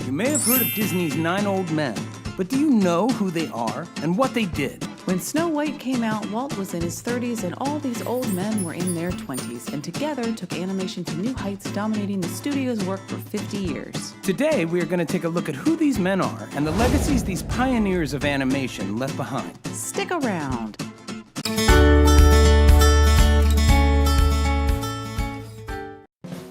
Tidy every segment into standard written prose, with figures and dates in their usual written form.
You may have heard of Disney's 9 Old Men, but do you know who they are and what they did? When Snow White came out, Walt was in his 30s and all these old men were in their 20s, and together took animation to new heights, dominating the studio's work for 50 years. Today, we are going to take a look at who these men are and the legacies these pioneers of animation left behind. Stick around.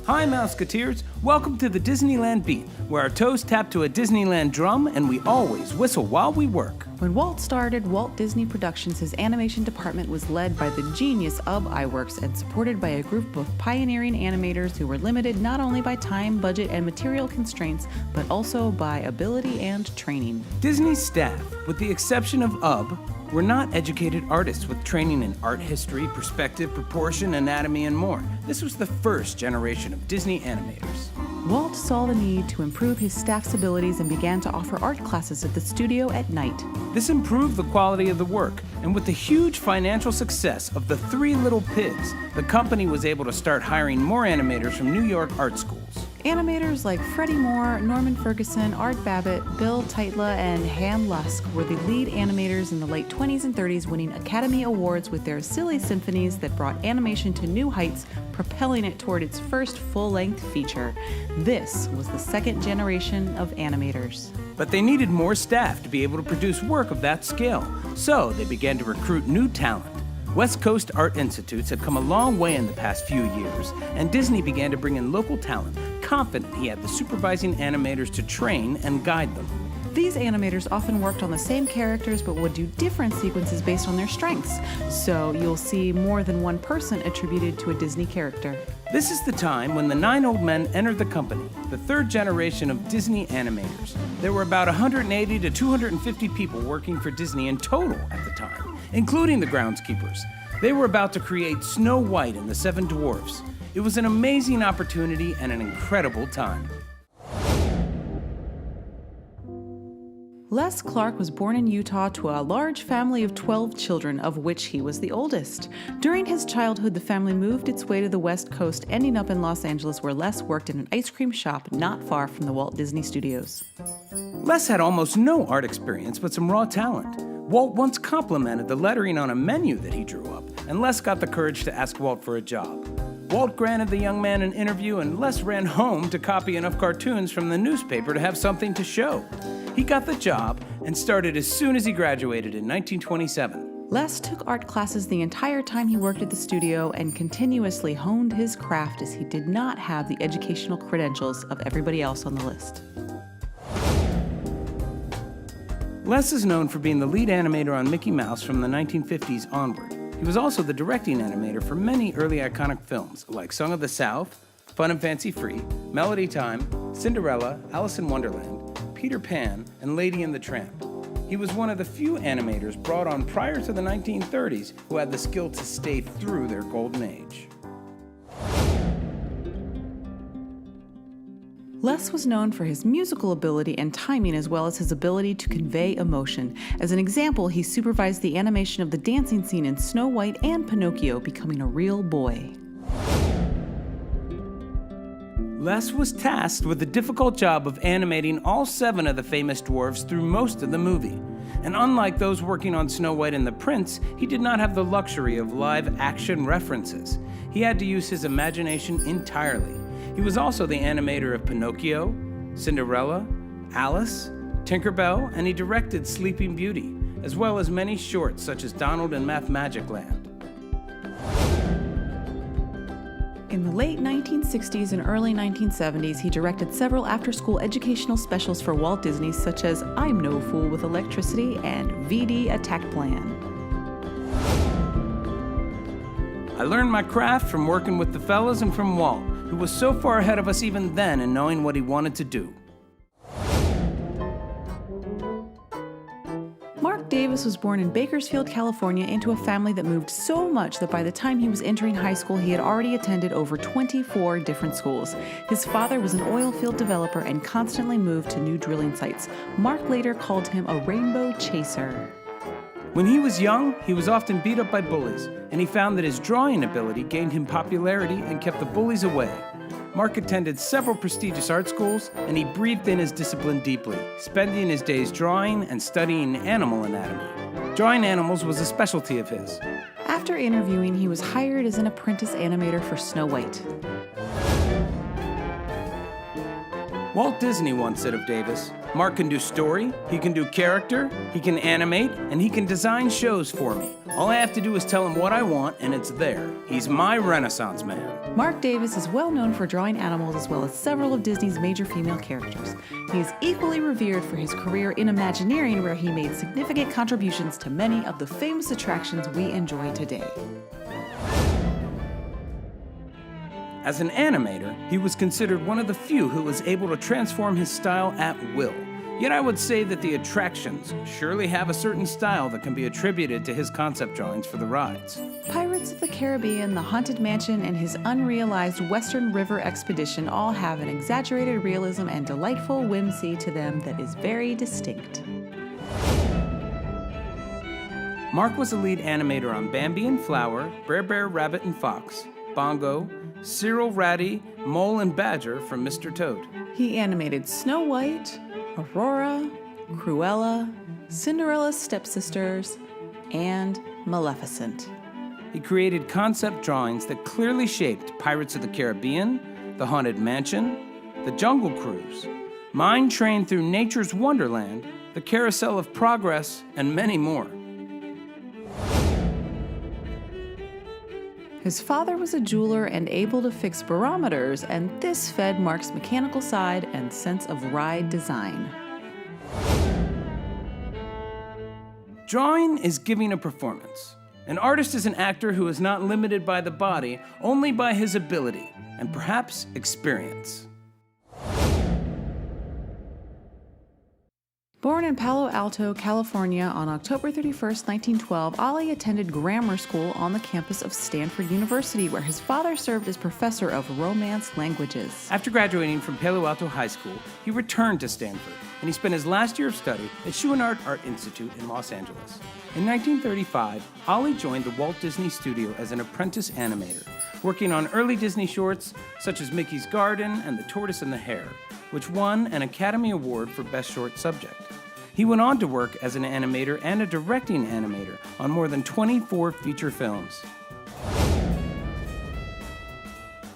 Hi, Mouseketeers. Welcome to the Disneyland Beat, where our toes tap to a Disneyland drum and we always whistle while we work. When Walt started Walt Disney Productions, his animation department was led by the genius Iworks and supported by a group of pioneering animators who were limited not only by time, budget, and material constraints, but also by ability and training. Disney's staff, with the exception of were not educated artists with training in art history, perspective, proportion, anatomy, and more. This was the first generation of Disney animators. Walt saw the need to improve his staff's abilities and began to offer art classes at the studio at night. This improved the quality of the work, and with the huge financial success of the Three Little Pigs, the company was able to start hiring more animators from New York art schools. Animators like Freddie Moore, Norman Ferguson, Art Babbitt, Bill Tytla, and Han Lusk were the lead animators in the late 20s and 30s, winning Academy Awards with their silly symphonies that brought animation to new heights, propelling it toward its first full-length feature. This was the second generation of animators. But they needed more staff to be able to produce work of that scale, so they began to recruit new talent. West Coast Art Institutes had come a long way in the past few years, and Disney began to bring in local talent, confident he had the supervising animators to train and guide them. These animators often worked on the same characters but would do different sequences based on their strengths, so you'll see more than one person attributed to a Disney character. This is the time when the 9 Old Men entered the company, the third generation of Disney animators. There were about 180 to 250 people working for Disney in total at the time, including the groundskeepers. They were about to create Snow White and the Seven Dwarfs. It was an amazing opportunity and an incredible time. Les Clark was born in Utah to a large family of 12 children, of which he was the oldest. During his childhood, the family moved its way to the West Coast, ending up in Los Angeles, where Les worked in an ice cream shop not far from the Walt Disney Studios. Les had almost no art experience, but some raw talent. Walt once complimented the lettering on a menu that he drew up, and Les got the courage to ask Walt for a job. Walt granted the young man an interview, and Les ran home to copy enough cartoons from the newspaper to have something to show. He got the job and started as soon as he graduated in 1927. Les took art classes the entire time he worked at the studio and continuously honed his craft, as he did not have the educational credentials of everybody else on the list. Les is known for being the lead animator on Mickey Mouse from the 1950s onward. He was also the directing animator for many early iconic films like Song of the South, Fun and Fancy Free, Melody Time, Cinderella, Alice in Wonderland, Peter Pan, and Lady and the Tramp. He was one of the few animators brought on prior to the 1930s who had the skill to stay through their golden age. Les was known for his musical ability and timing, as well as his ability to convey emotion. As an example, he supervised the animation of the dancing scene in Snow White and Pinocchio, becoming a real boy. Les was tasked with the difficult job of animating all 7 of the famous dwarfs through most of the movie. And unlike those working on Snow White and the Prince, he did not have the luxury of live action references. He had to use his imagination entirely. He was also the animator of Pinocchio, Cinderella, Alice, Tinkerbell, and he directed Sleeping Beauty, as well as many shorts such as Donald and Math Magic Land. In the late 1960s and early 1970s, he directed several after-school educational specials for Walt Disney, such as I'm No Fool with Electricity and VD Attack Plan. I learned my craft from working with the fellas and from Walt, who was so far ahead of us even then in knowing what he wanted to do. Mark Davis was born in Bakersfield, California, into a family that moved so much that by the time he was entering high school, he had already attended over 24 different schools. His father was an oil field developer and constantly moved to new drilling sites. Mark later called him a rainbow chaser. When he was young, he was often beat up by bullies, and he found that his drawing ability gained him popularity and kept the bullies away. Mark attended several prestigious art schools, and he breathed in his discipline deeply, spending his days drawing and studying animal anatomy. Drawing animals was a specialty of his. After interviewing, he was hired as an apprentice animator for Snow White. Walt Disney once said of Davis, "Mark can do story, he can do character, he can animate, and he can design shows for me. All I have to do is tell him what I want, and it's there. He's my Renaissance man." Mark Davis is well known for drawing animals as well as several of Disney's major female characters. He is equally revered for his career in Imagineering, where he made significant contributions to many of the famous attractions we enjoy today. As an animator, he was considered one of the few who was able to transform his style at will. Yet I would say that the attractions surely have a certain style that can be attributed to his concept drawings for the rides. Pirates of the Caribbean, The Haunted Mansion, and his unrealized Western River Expedition all have an exaggerated realism and delightful whimsy to them that is very distinct. Mark was the lead animator on Bambi and Flower, Brer Bear, Rabbit and Fox, Bongo, Cyril, Ratty, Mole and Badger from Mr. Toad. He animated Snow White, Aurora, Cruella, Cinderella's stepsisters, and Maleficent. He created concept drawings that clearly shaped Pirates of the Caribbean, The Haunted Mansion, The Jungle Cruise, Mine Train Through Nature's Wonderland, The Carousel of Progress, and many more. His father was a jeweler and able to fix barometers, and this fed Mark's mechanical side and sense of ride design. Drawing is giving a performance. An artist is an actor who is not limited by the body, only by his ability, and perhaps experience. Born in Palo Alto, California on October 31st, 1912, Oli attended grammar school on the campus of Stanford University, where his father served as professor of Romance languages. After graduating from Palo Alto High School, he returned to Stanford, and he spent his last year of study at Chouinard Art Institute in Los Angeles. In 1935, Oli joined the Walt Disney Studio as an apprentice animator, working on early Disney shorts such as Mickey's Garden and The Tortoise and the Hare, which won an Academy Award for Best Short Subject. He went on to work as an animator and a directing animator on more than 24 feature films.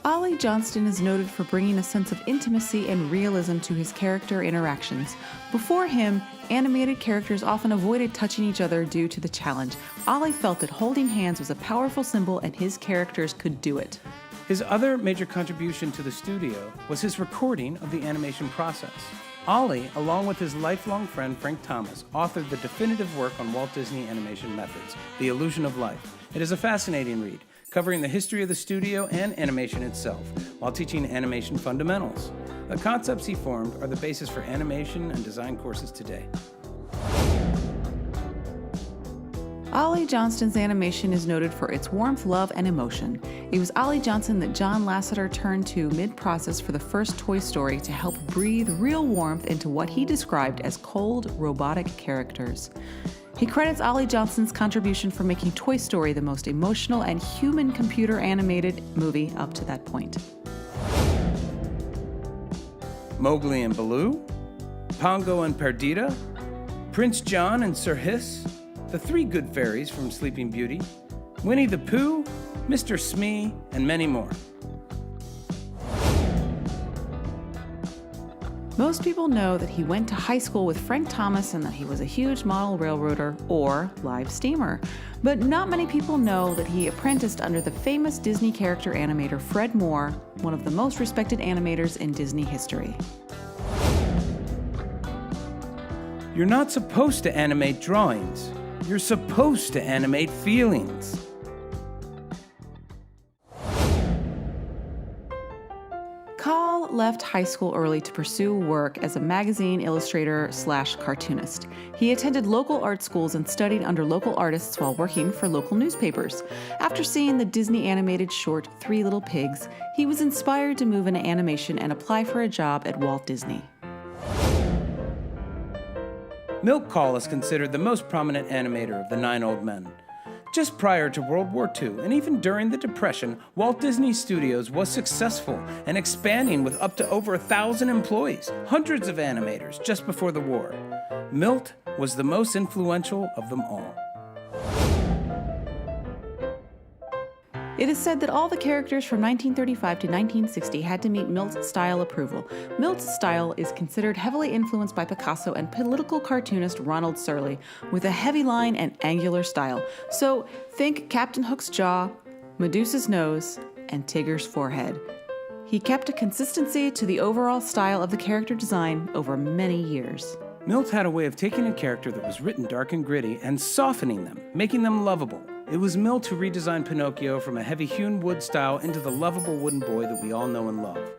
Oli Johnston is noted for bringing a sense of intimacy and realism to his character interactions. Before him, animated characters often avoided touching each other due to the challenge. Oli felt that holding hands was a powerful symbol and his characters could do it. His other major contribution to the studio was his recording of the animation process. Oli, along with his lifelong friend Frank Thomas, authored the definitive work on Walt Disney animation methods, The Illusion of Life. It is a fascinating read, covering the history of the studio and animation itself, while teaching animation fundamentals. The concepts he formed are the basis for animation and design courses today. Oli Johnston's animation is noted for its warmth, love, and emotion. It was Oli Johnston that John Lasseter turned to mid-process for the first Toy Story to help breathe real warmth into what he described as cold, robotic characters. He credits Oli Johnston's contribution for making Toy Story the most emotional and human computer-animated movie up to that point. Mowgli and Baloo, Pongo and Perdita, Prince John and Sir Hiss, the Three Good Fairies from Sleeping Beauty, Winnie the Pooh, Mr. Smee, and many more. Most people know that he went to high school with Frank Thomas and that he was a huge model railroader or live steamer. But not many people know that he apprenticed under the famous Disney character animator Fred Moore, one of the most respected animators in Disney history. You're not supposed to animate drawings. You're supposed to animate feelings. Carl left high school early to pursue work as a magazine illustrator/cartoonist. He attended local art schools and studied under local artists while working for local newspapers. After seeing the Disney animated short Three Little Pigs, he was inspired to move into animation and apply for a job at Walt Disney. Milt Kahl is considered the most prominent animator of the Nine Old Men. Just prior to World War II, and even during the Depression, Walt Disney Studios was successful and expanding with up to over 1,000 employees, hundreds of animators just before the war. Milt was the most influential of them all. It is said that all the characters from 1935 to 1960 had to meet Milt's style approval. Milt's style is considered heavily influenced by Picasso and political cartoonist Ronald Surley, with a heavy line and angular style. So think Captain Hook's jaw, Medusa's nose, and Tigger's forehead. He kept a consistency to the overall style of the character design over many years. Milt had a way of taking a character that was written dark and gritty and softening them, making them lovable. It was Milt who redesigned Pinocchio from a heavy-hewn wood style into the lovable wooden boy that we all know and love.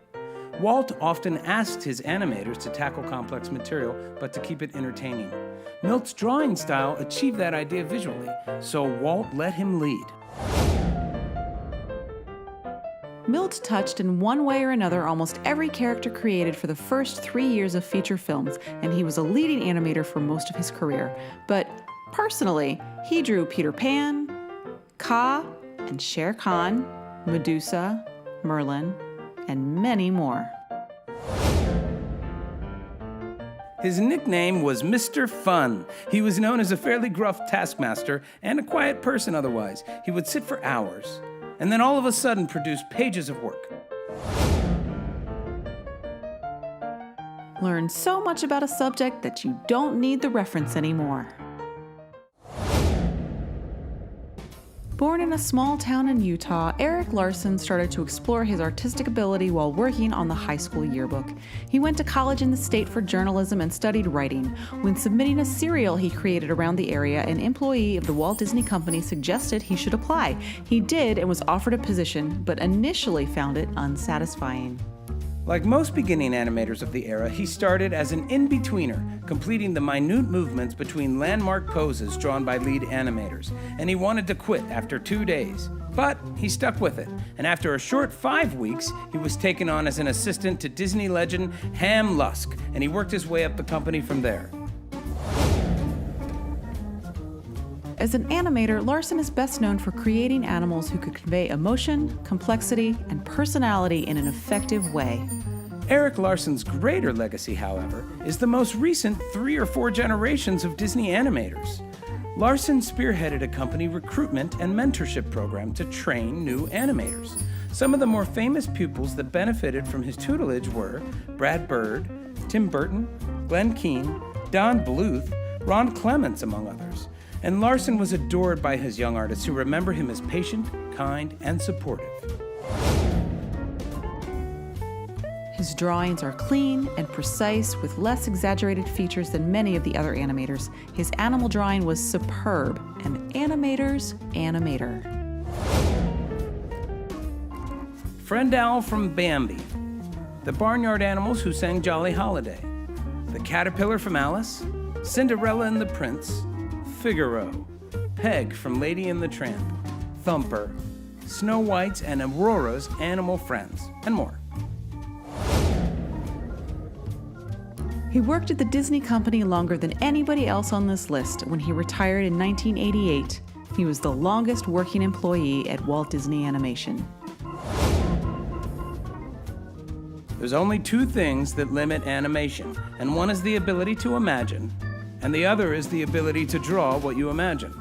Walt often asked his animators to tackle complex material, but to keep it entertaining. Milt's drawing style achieved that idea visually, so Walt let him lead. Milt touched in one way or another almost every character created for the first 3 years of feature films, and he was a leading animator for most of his career. But personally, he drew Peter Pan, Kaa and Shere Khan, Medusa, Merlin, and many more. His nickname was Mr. Fun. He was known as a fairly gruff taskmaster and a quiet person otherwise. He would sit for hours, and then all of a sudden produce pages of work. Learn so much about a subject that you don't need the reference anymore. Born in a small town in Utah, Eric Larson started to explore his artistic ability while working on the high school yearbook. He went to college in the state for journalism and studied writing. When submitting a serial he created around the area, an employee of the Walt Disney Company suggested he should apply. He did and was offered a position, but initially found it unsatisfying. Like most beginning animators of the era, he started as an in-betweener, completing the minute movements between landmark poses drawn by lead animators, and he wanted to quit after 2 days. But he stuck with it, and after a short 5 weeks, he was taken on as an assistant to Disney legend Ham Lusk, and he worked his way up the company from there. As an animator, Larson is best known for creating animals who could convey emotion, complexity, and personality in an effective way. Eric Larson's greater legacy, however, is the most recent 3 or 4 generations of Disney animators. Larson spearheaded a company recruitment and mentorship program to train new animators. Some of the more famous pupils that benefited from his tutelage were Brad Bird, Tim Burton, Glenn Keane, Don Bluth, Ron Clements, among others. And Larson was adored by his young artists who remember him as patient, kind, and supportive. His drawings are clean and precise with less exaggerated features than many of the other animators. His animal drawing was superb, an animator's animator. Friend Owl from Bambi, the barnyard animals who sang Jolly Holiday, the caterpillar from Alice, Cinderella and the Prince, Figaro, Peg from Lady and the Tramp, Thumper, Snow White's and Aurora's animal friends, and more. He worked at the Disney Company longer than anybody else on this list. When he retired in 1988, he was the longest working employee at Walt Disney Animation. There's only 2 things that limit animation, and one is the ability to imagine, and the other is the ability to draw what you imagine.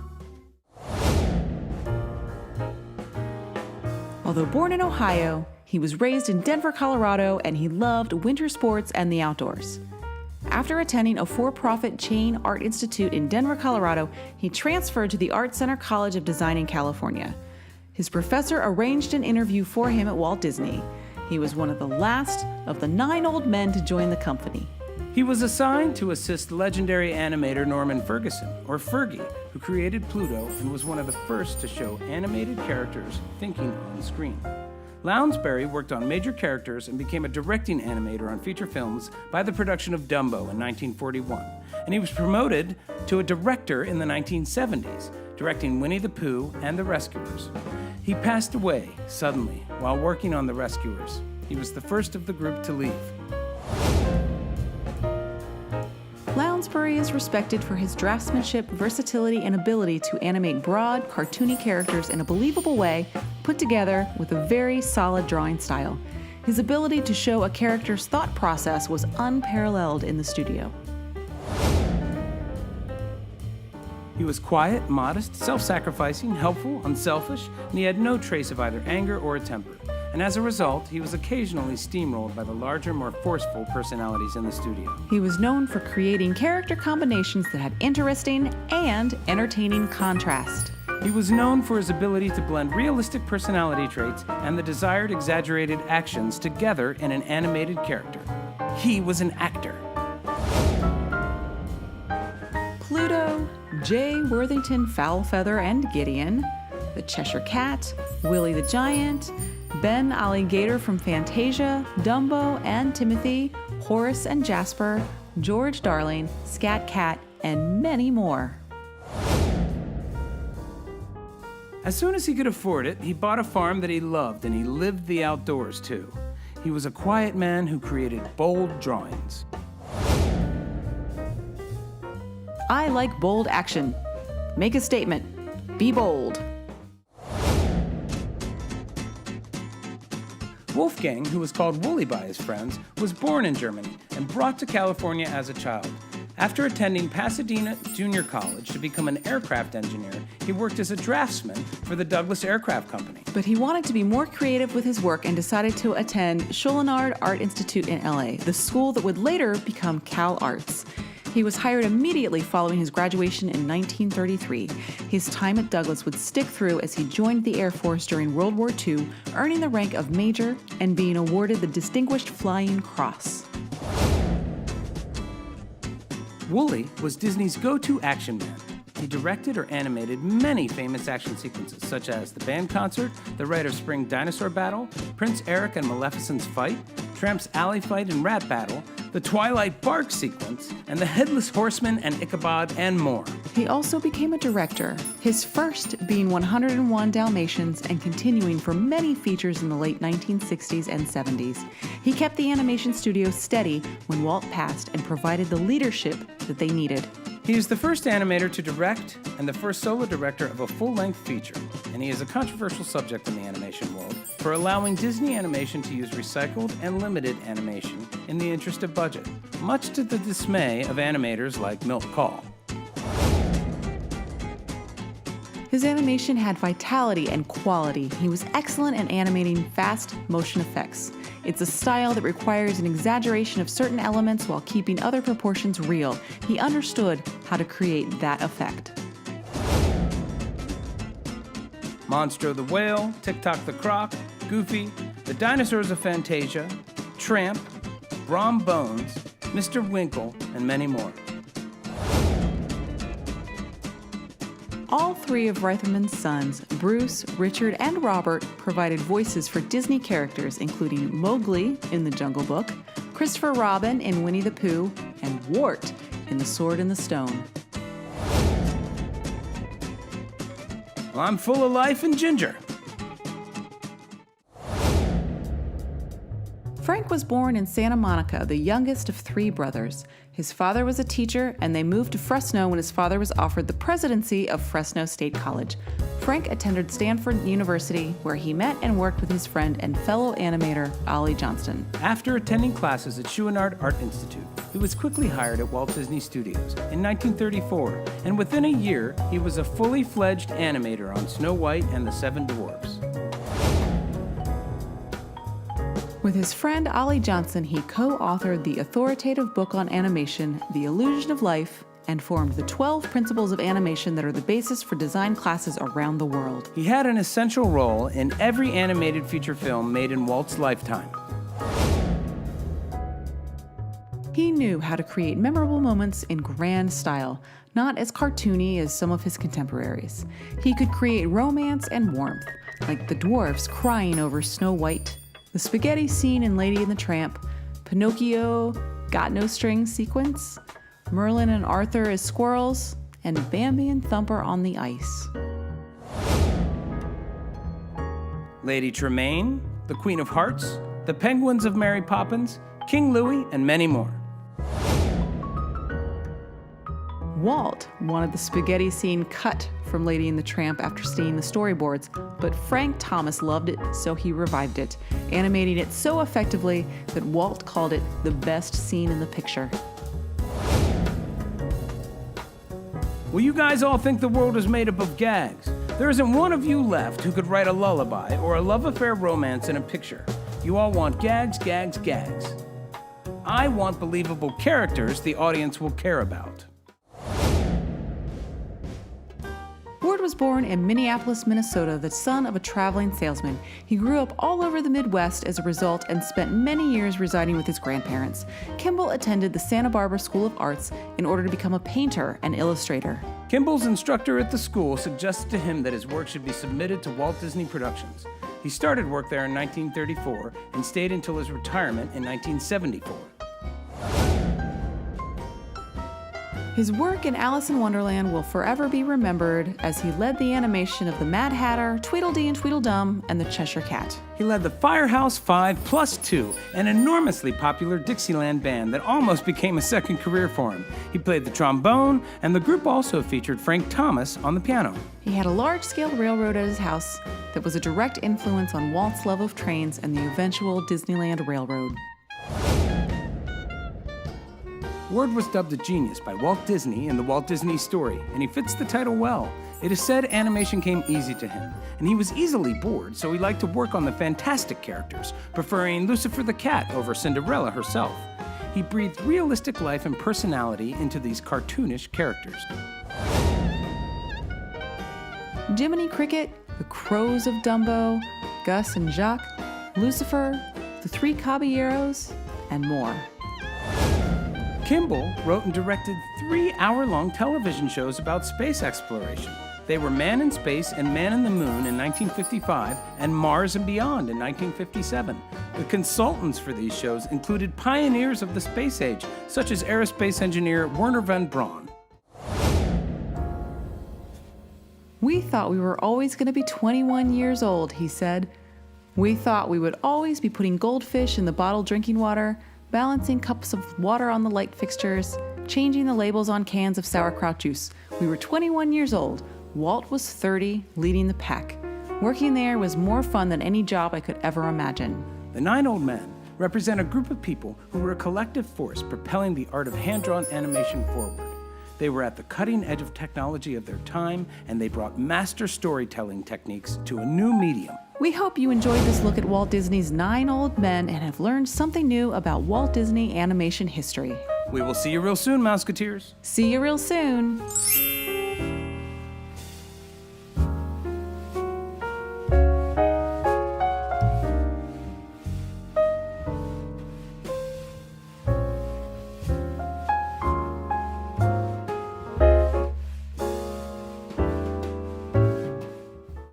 Although born in Ohio, he was raised in Denver, Colorado, and he loved winter sports and the outdoors. After attending a for-profit chain art institute in Denver, Colorado, he transferred to the Art Center College of Design in California. His professor arranged an interview for him at Walt Disney. He was one of the last of the 9 old men to join the company. He was assigned to assist legendary animator Norman Ferguson, or Fergie, who created Pluto and was one of the first to show animated characters thinking on the screen. Lsbury worked on major characters and became a directing animator on feature films by the production of Dumbo in 1941, and he was promoted to a director in the 1970s, directing Winnie the Pooh and The Rescuers. He passed away suddenly while working on The Rescuers. He was the first of the group to leave. Lsbury is respected for his draftsmanship, versatility, and ability to animate broad, cartoony characters in a believable way, put together with a very solid drawing style. His ability to show a character's thought process was unparalleled in the studio. He was quiet, modest, self-sacrificing, helpful, unselfish, and he had no trace of either anger or a temper. And as a result, he was occasionally steamrolled by the larger, more forceful personalities in the studio. He was known for creating character combinations that had interesting and entertaining contrast. He was known for his ability to blend realistic personality traits and the desired exaggerated actions together in an animated character. He was an actor. Pluto, Jay Worthington Foulfeather and Gideon, the Cheshire Cat, Willie the Giant, Ben Alligator from Fantasia, Dumbo and Timothy, Horace and Jasper, George Darling, Scat Cat, and many more. As soon as he could afford it, he bought a farm that he loved, and he lived the outdoors too. He was a quiet man who created bold drawings. I like bold action. Make a statement. Be bold. Wolfgang, who was called Wooly by his friends, was born in Germany and brought to California as a child. After attending Pasadena Junior College to become an aircraft engineer, he worked as a draftsman for the Douglas Aircraft Company. But he wanted to be more creative with his work and decided to attend Chouinard Art Institute in LA, the school that would later become Cal Arts. He was hired immediately following his graduation in 1933. His time at Douglas would stick through as he joined the Air Force during World War II, earning the rank of Major and being awarded the Distinguished Flying Cross. Wooly was Disney's go-to action man. He directed or animated many famous action sequences, such as the band concert, the Rite of Spring dinosaur battle, Prince Eric and Maleficent's fight, Tramp's alley fight and rat battle, the Twilight Bark sequence, and the Headless Horseman and Ichabod, and more. He also became a director, his first being 101 Dalmatians and continuing for many features in the late 1960s and 70s. He kept the animation studio steady when Walt passed and provided the leadership that they needed. He is the first animator to direct and the first solo director of a full-length feature, and he is a controversial subject in the animation world for allowing Disney Animation to use recycled and limited animation in the interest of budget, much to the dismay of animators like Milt. His animation had vitality and quality. He was excellent at animating fast motion effects. It's a style that requires an exaggeration of certain elements while keeping other proportions real. He understood how to create that effect. Monstro the Whale, Tick-Tock the Croc, Goofy, The Dinosaurs of Fantasia, Tramp, Brom Bones, Mr. Winkle, and many more. All three of Reitherman's sons, Bruce, Richard, and Robert, provided voices for Disney characters, including Mowgli in The Jungle Book, Christopher Robin in Winnie the Pooh, and Wart in The Sword in the Stone. Well, I'm full of life and ginger. Frank was born in Santa Monica, the youngest of three brothers. His father was a teacher, and they moved to Fresno when his father was offered the presidency of Fresno State College. Frank attended Stanford University, where he met and worked with his friend and fellow animator, Oli Johnston. After attending classes at Chouinard Art Institute, he was quickly hired at Walt Disney Studios in 1934, and within a year, he was a fully fledged animator on Snow White and the Seven Dwarfs. With his friend Oli Johnston, he co-authored the authoritative book on animation, The Illusion of Life, and formed the 12 principles of animation that are the basis for design classes around the world. He had an essential role in every animated feature film made in Walt's lifetime. He knew how to create memorable moments in grand style, not as cartoony as some of his contemporaries. He could create romance and warmth, like the dwarfs crying over Snow White, the spaghetti scene in Lady and the Tramp, Pinocchio, Got No Strings sequence, Merlin and Arthur as squirrels, and Bambi and Thumper on the ice. Lady Tremaine, the Queen of Hearts, the Penguins of Mary Poppins, King Louie, and many more. Walt wanted the spaghetti scene cut from Lady and the Tramp after seeing the storyboards, but Frank Thomas loved it, so he revived it, animating it so effectively that Walt called it the best scene in the picture. Well, you guys all think the world is made up of gags. There isn't one of you left who could write a lullaby or a love affair romance in a picture. You all want gags, gags, gags. I want believable characters the audience will care about. Ward was born in Minneapolis, Minnesota, the son of a traveling salesman. He grew up all over the Midwest as a result and spent many years residing with his grandparents. Kimble attended the Santa Barbara School of Arts in order to become a painter and illustrator. Kimble's instructor at the school suggested to him that his work should be submitted to Walt Disney Productions. He started work there in 1934 and stayed until his retirement in 1974. His work in Alice in Wonderland will forever be remembered as he led the animation of the Mad Hatter, Tweedledee and Tweedledum, and the Cheshire Cat. He led the Firehouse 5+2, an enormously popular Dixieland band that almost became a second career for him. He played the trombone, and the group also featured Frank Thomas on the piano. He had a large-scale railroad at his house that was a direct influence on Walt's love of trains and the eventual Disneyland Railroad. Ward was dubbed a genius by Walt Disney in the Walt Disney Story, and he fits the title well. It is said animation came easy to him, and he was easily bored, so he liked to work on the fantastic characters, preferring Lucifer the Cat over Cinderella herself. He breathed realistic life and personality into these cartoonish characters. Jiminy Cricket, the Crows of Dumbo, Gus and Jacques, Lucifer, the Three Caballeros, and more. Kimble wrote and directed 3 hour-long television shows about space exploration. They were Man in Space and Man in the Moon in 1955 and Mars and Beyond in 1957. The consultants for these shows included pioneers of the space age, such as aerospace engineer Werner von Braun. "We thought we were always going to be 21 years old," he said. "We thought we would always be putting goldfish in the bottled drinking water, balancing cups of water on the light fixtures, changing the labels on cans of sauerkraut juice. We were 21 years old. Walt was 30, leading the pack. Working there was more fun than any job I could ever imagine." The 9 old men represent a group of people who were a collective force propelling the art of hand-drawn animation forward. They were at the cutting edge of technology of their time, and they brought master storytelling techniques to a new medium. We hope you enjoyed this look at Walt Disney's 9 old men and have learned something new about Walt Disney animation history. We will see you real soon, Mouseketeers. See you real soon.